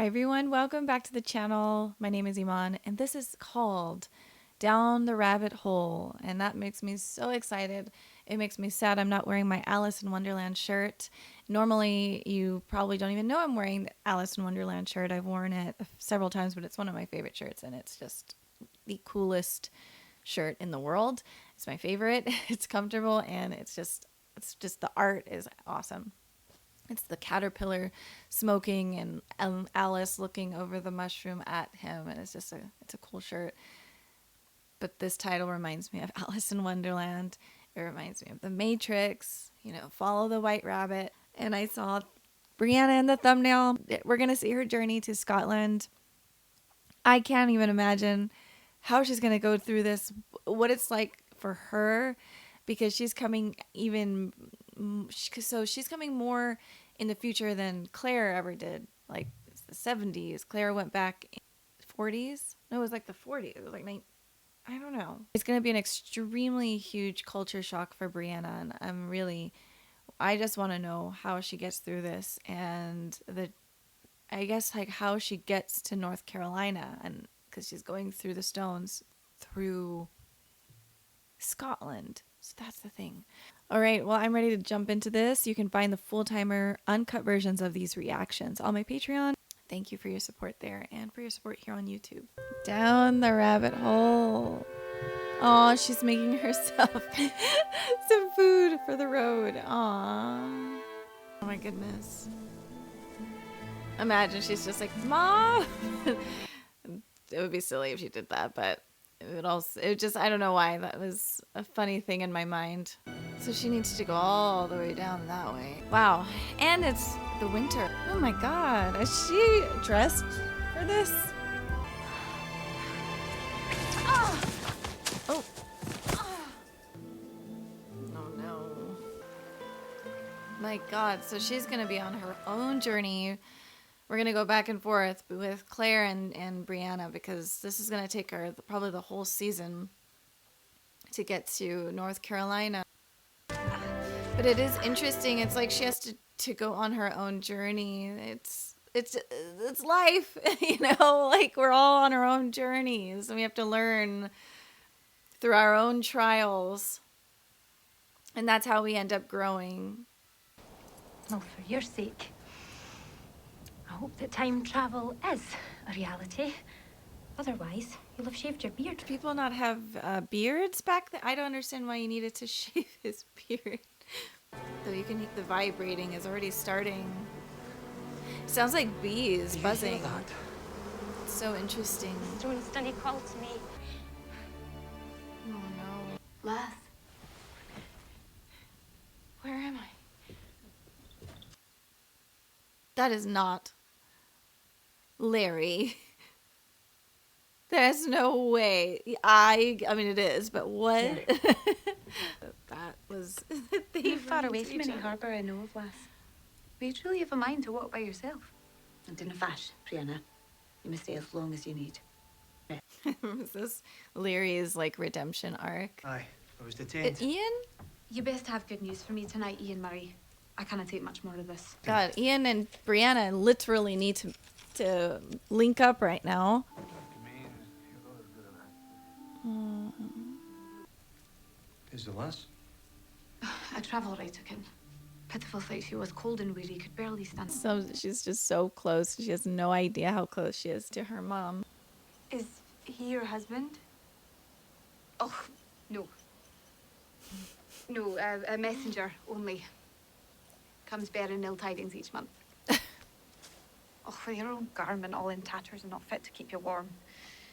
Hi everyone, welcome back to the channel. My name is Iman and this is called Down the Rabbit Hole, and that makes me so excited. It makes me sad I'm not wearing my Alice in Wonderland shirt. Normally you probably don't even know I'm wearing the Alice in Wonderland shirt. I've worn it several times, but it's one of my favorite shirts and it's just the coolest shirt in the world. It's my favorite. It's comfortable and it's just the art is awesome. It's the caterpillar smoking and Alice looking over the mushroom at him, and it's a cool shirt. But this title reminds me of Alice in Wonderland. It reminds me of The Matrix, follow the white rabbit. And I saw Brianna in the thumbnail. We're going to see her journey to Scotland. I can't even imagine how she's going to go through this, what it's like for her, because she's coming she's coming more in the future than Claire ever did. Like it's the 70s. Claire went back in the 40s. No, it was like the 40s. It was like I don't know. It's going to be an extremely huge culture shock for Brianna, and I just want to know how she gets through this, and I guess like how she gets to North Carolina, and because she's going through the stones through Scotland. So that's the thing. All right, well, I'm ready to jump into this. You can find the full-timer uncut versions of these reactions on my Patreon. Thank you for your support there and for your support here on YouTube. Down the rabbit hole. Oh, she's making herself some food for the road. Aw. Oh my goodness. Imagine she's just like, Mom! It would be silly if she did that, but I don't know why. That was a funny thing in my mind. So she needs to go all the way down that way. Wow. And it's the winter. Oh my God. Is she dressed for this? Oh. Oh. Oh no. My God. So she's going to be on her own journey. We're going to go back and forth with Claire and Brianna, because this is going to take her probably the whole season to get to North Carolina. But it is interesting. It's like she has to go on her own journey. It's life, like we're all on our own journeys, and we have to learn through our own trials. And that's how we end up growing. Well, for your sake, I hope that time travel is a reality. Otherwise, you'll have shaved your beard. Do people not have beards back then? I don't understand why you needed to shave his beard. So you can hear the vibrating is already starting. Sounds like bees buzzing. It's so interesting. Stone's done, he called to me. Oh no. Laugh. Where am I? That is not Larry. There's no way. I mean it is, but what? Yeah. That was You're far away from any harbour I know of, lass. But you truly have a mind to walk by yourself. And in a fash, Brianna. You may stay as long as you need. Is this Larry's like redemption arc? Aye, I was detained. Ian? You best have good news for me tonight, Ian Murray. I cannot take much more of this. God, Ian and Brianna literally need to link up right now. Is the lass? A travel right took in. Pitiful sight she was, cold and weary, could barely stand. So she's just so close. She has no idea how close she is to her mom. Is he your husband? Oh, no. No, a messenger only. Comes bearing ill tidings each month. Oh, with your own garment all in tatters and not fit to keep you warm.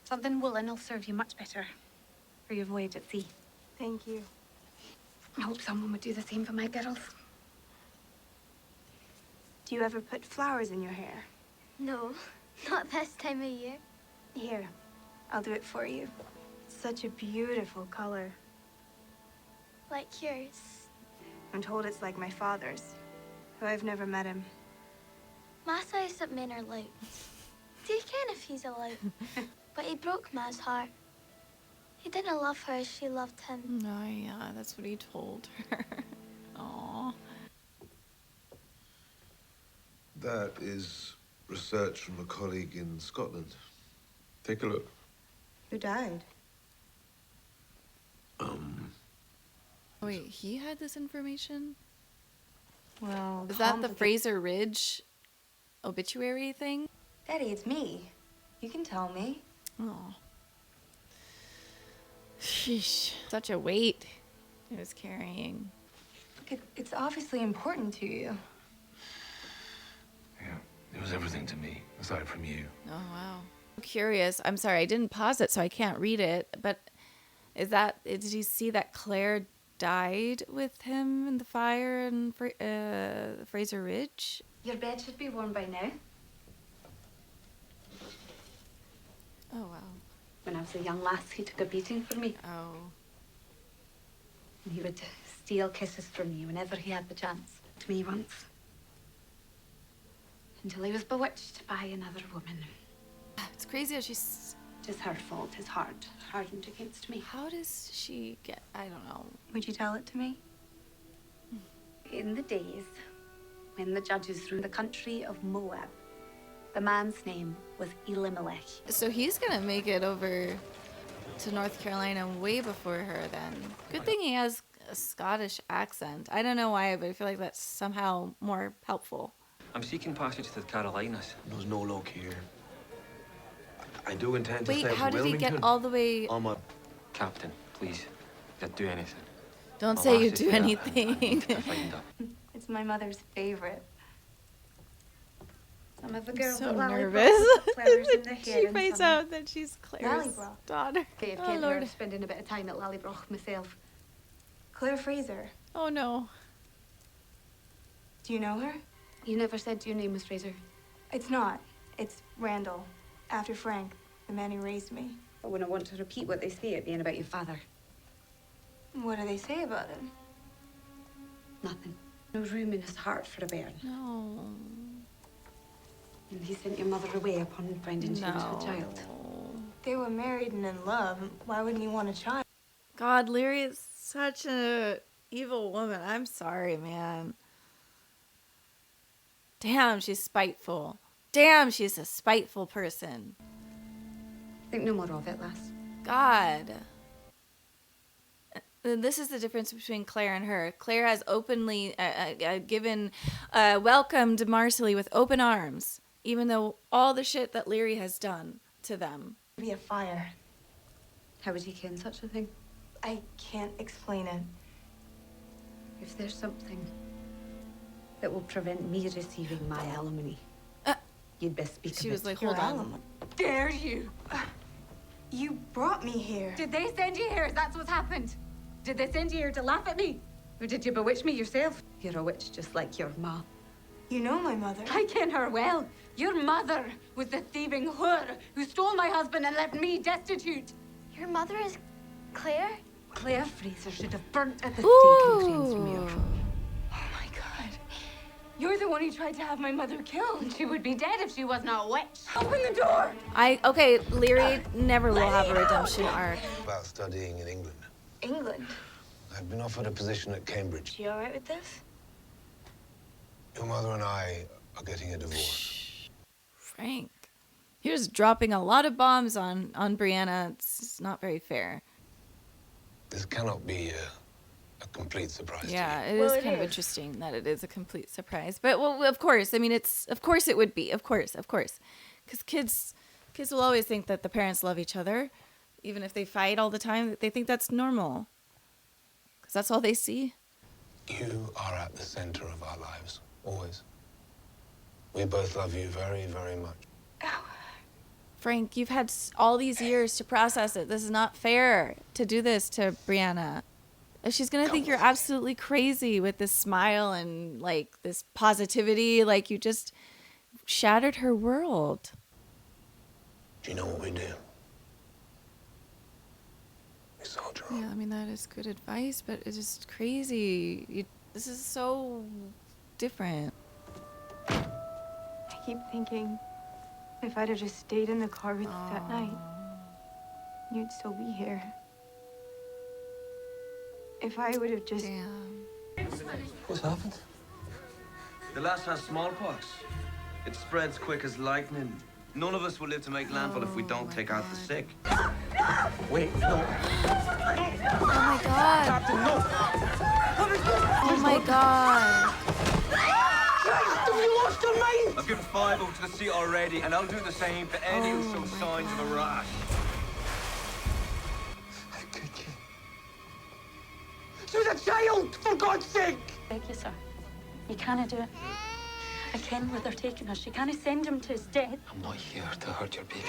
Something woolen will serve you much better for your voyage at sea. Thank you. I hope someone would do the same for my girls. Do you ever put flowers in your hair? No, not this time of year. Here, I'll do it for you. Such a beautiful color. Like yours. I'm told it's like my father's, though I've never met him. Ma says that men are like. Do you ken if he's alive? But he broke Ma's heart. He didn't love her as she loved him. Oh yeah, that's what he told her. Aww. That is research from a colleague in Scotland. Take a look. Who died? Wait, he had this information? Well, Is that the Fraser Ridge obituary thing? Daddy, it's me. You can tell me. Oh. Sheesh. Such a weight he was carrying. It's obviously important to you. Yeah, it was everything to me, aside from you. Oh, wow. I'm curious. I'm sorry, I didn't pause it, so I can't read it. But did you see that Claire died with him in the fire in Fraser Ridge? Your bed should be warm by now. Oh, wow. When I was a young lass, he took a beating for me. Oh. And he would steal kisses from me whenever he had the chance. To me once. Until he was bewitched by another woman. It's crazy how she's... It is her fault, his heart hardened against me. How does she get... I don't know. Would you tell it to me? In the days when the judges ruled the country of Moab, the man's name was Elimelech. So he's gonna make it over to North Carolina way before her then. Good thing he has a Scottish accent. I don't know why, but I feel like that's somehow more helpful. I'm seeking passage to the Carolinas. There's no luck here. I do intend to Wait, stay how at did he get Wilmington all the way... on my... Captain, please, don't do anything. Don't My say lass you is do there, and I anything. need to find her. It's my mother's favorite. Some of the I'm girls so at Lally nervous. put flowers in their hair She in finds summer. out that she's Claire's Lallybroch. daughter. Dave Oh, came Lord. here spending a bit of time at Lallybroch myself. Claire Fraser. Oh, no. Do you know her? You never said your name was Fraser. It's not. It's Randall. After Frank, the man who raised me. I wouldn't want to repeat what they say at being about your father. What do they say about him? Nothing. No room in his heart for a bairn. No. And he sent your mother away upon finding she was a child. They were married and in love. Why wouldn't he want a child? God, Leary is such a evil woman. I'm sorry, man. Damn, she's spiteful. Damn, she's a spiteful person. Think no more of it, lass. God. This is the difference between Claire and her. Claire has openly welcomed Marcelly with open arms, even though all the shit that Leary has done to them. Be a fire. How would he ken such a thing? I can't explain it. If there's something that will prevent me receiving my alimony, you'd best speak She of was it. like, Your hold on. alimony. Dare you? You brought me here. Did they send you here? That's what's happened. Did they send you here to laugh at me? Or did you bewitch me yourself? You're a witch just like your ma. You know my mother. I ken her well. Your mother was the thieving whore who stole my husband and left me destitute. Your mother is Claire? Claire Fraser should have burnt at the stake Ooh. and cleansed from your Oh my God. You're the one who tried to have my mother killed. She would be dead if she was not a witch. Open the door. Okay, Leary never will have a redemption arc. About studying in England. England. I'd been offered a position at Cambridge. You all right with this? Your mother and I are getting a divorce. Frank. He was dropping a lot of bombs on Brianna. It's not very fair. This cannot be a complete surprise Yeah, to it Well, is it kind of is. interesting that it is a complete surprise. But well, of course, I mean, of course it would be. Of course. Because kids will always think that the parents love each other. Even if they fight all the time, they think that's normal. Because that's all they see. you are at the center of our lives, always. We both love you very, very much. Frank, you've had all these years to process it. This is not fair to do this to Brianna. She's going to think you're absolutely crazy with this smile and, like, this positivity. Like, you just shattered her world. Do you know what we do? We soldier on. Yeah, I mean, that is good advice, but it's just crazy. This is so different. I keep thinking if I'd have just stayed in the car with you that night, you'd still be here. If I would have just... Damn. What's happened? The lass has smallpox. It spreads quick as lightning. None of us will live to make landfall if we don't take out the sick. Wait, no. Oh my god. Captain, no! Oh my god. Have you lost your mind? I've given 5 over to the sea already, and I'll do the same to any who show signs of a rash. How could you? She was a child, for God's sake! Beg you, sir. You can't do it. I ken where they're taking us. You can't send him to his death. I'm not here to hurt your baby.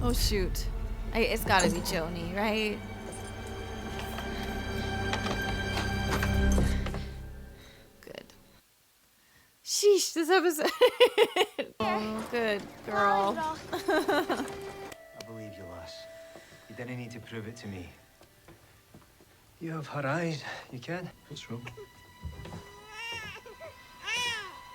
Oh shoot. It's gotta be Joni, right? Good. Sheesh, this episode. Oh, good girl. I believe you, lass. You didn't need to prove it to me. You have her eyes. You can. What's wrong?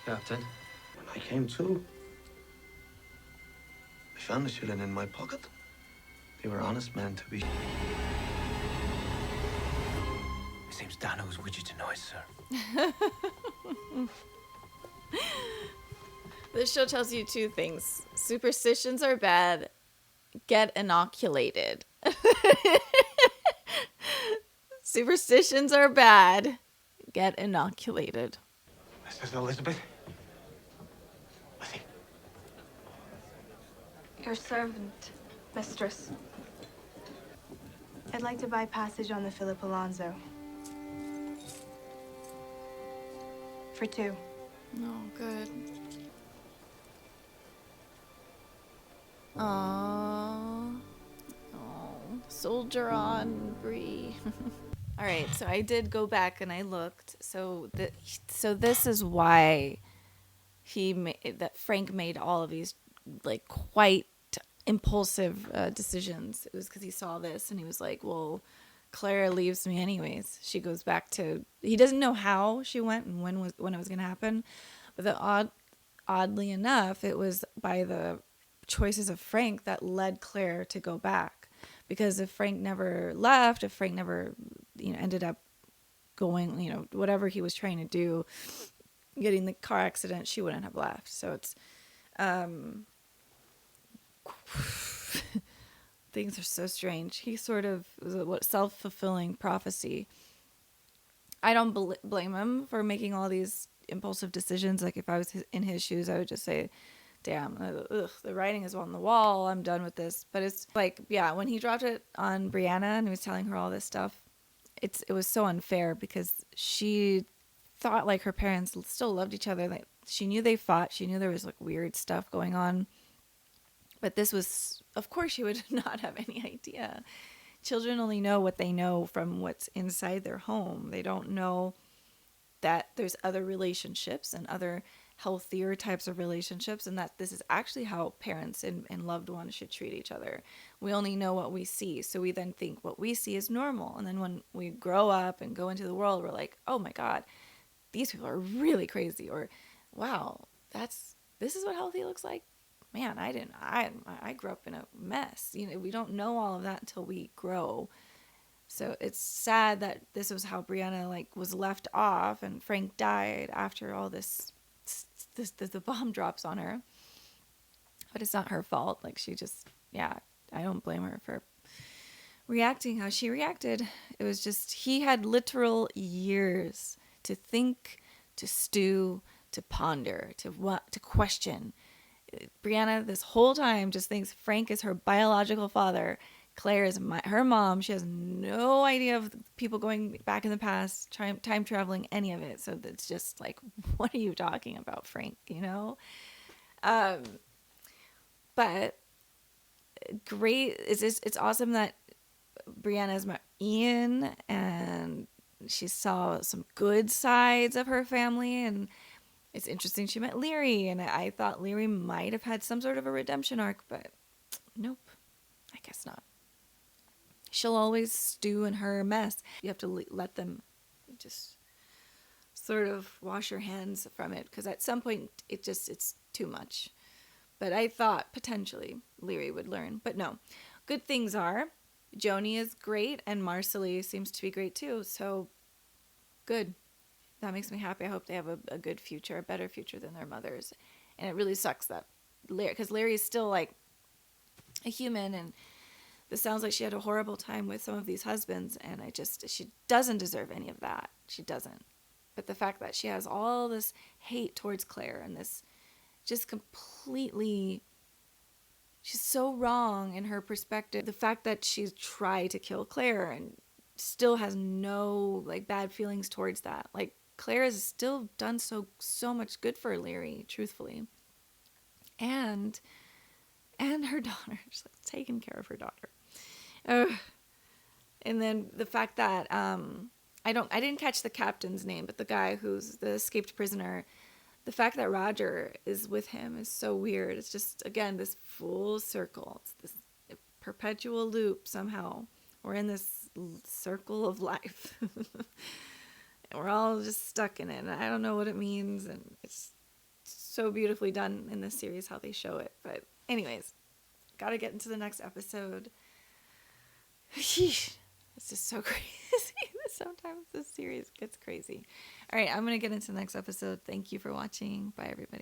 Captain? When I came to, I found the shilling in my pocket. They were honest men to be. It seems Dano's with you tonight, sir. This show tells you 2 things. Superstitions are bad. Get inoculated. Superstitions are bad. Get inoculated. This is Elizabeth. Lizzie. Your servant, mistress. I'd like to buy passage on the Philip Alonso. For 2. Oh, good. Aww. Oh, soldier on, Bree. All right, so I did go back and I looked. So this is why that Frank made all of these like quite impulsive decisions. It was because he saw this and he was like, well, Clara leaves me anyways. She goes back to, he doesn't know how she went and when it was going to happen, but oddly enough, it was by the choices of Frank that led Claire to go back. Because if Frank never left, if Frank never, ended up going, whatever he was trying to do, getting the car accident, she wouldn't have left. So it's, things are so strange. He sort of was a self-fulfilling prophecy. I don't blame him for making all these impulsive decisions. Like if I was in his shoes, I would just say, damn, the writing is on the wall. I'm done with this. But it's like, yeah, when he dropped it on Brianna and he was telling her all this stuff, it was so unfair because she thought like her parents still loved each other. Like she knew they fought. She knew there was like weird stuff going on. But this was, of course, she would not have any idea. Children only know what they know from what's inside their home. They don't know that there's other relationships and other healthier types of relationships, and that this is actually how parents and loved ones should treat each other. We only know what we see, so we then think what we see is normal. And then when we grow up and go into the world, we're like, oh my God, these people are really crazy. Or, wow, this is what healthy looks like. Man, I grew up in a mess. We don't know all of that until we grow. So it's sad that this was how Brianna was left off and Frank died after all this the bomb drops on her. But it's not her fault. She just, I don't blame her for reacting how she reacted. It was just, he had literal years to think, to stew, to ponder, to question. Brianna this whole time just thinks Frank is her biological father. Claire is her mom. She has no idea of people going back in the past, time traveling, any of it. So it's just like, what are you talking about, Frank? But great. It's awesome that Brianna's met Ian and she saw some good sides of her family. And it's interesting she met Leary. And I thought Leary might have had some sort of a redemption arc, but nope, I guess not. She'll always stew in her mess. You have to let them just sort of wash your hands from it, because at some point it's too much. But I thought potentially Leary would learn, but no. Good things are Joni is great and Marcelly seems to be great too. So good. That makes me happy. I hope they have a good future, a better future than their mothers. And it really sucks that Larry, because Larry is still like a human, and this sounds like she had a horrible time with some of these husbands, and she doesn't deserve any of that. She doesn't. But the fact that she has all this hate towards Claire and this just completely, she's so wrong in her perspective. The fact that she's tried to kill Claire and still has no like bad feelings towards that. Like Claire has still done so much good for Larry, truthfully. And her daughter, she's like taking care of her daughter. And then the fact that I didn't catch the captain's name, but the guy who's the escaped prisoner, the fact that Roger is with him is so weird. It's just, again, this full circle. It's this perpetual loop somehow. We're in this circle of life. And we're all just stuck in it. And I don't know what it means. And it's so beautifully done in this series how they show it. But anyways, gotta get into the next episode. It's just so crazy. Sometimes this series gets crazy. All right, I'm going to get into the next episode. Thank you for watching. Bye, everybody.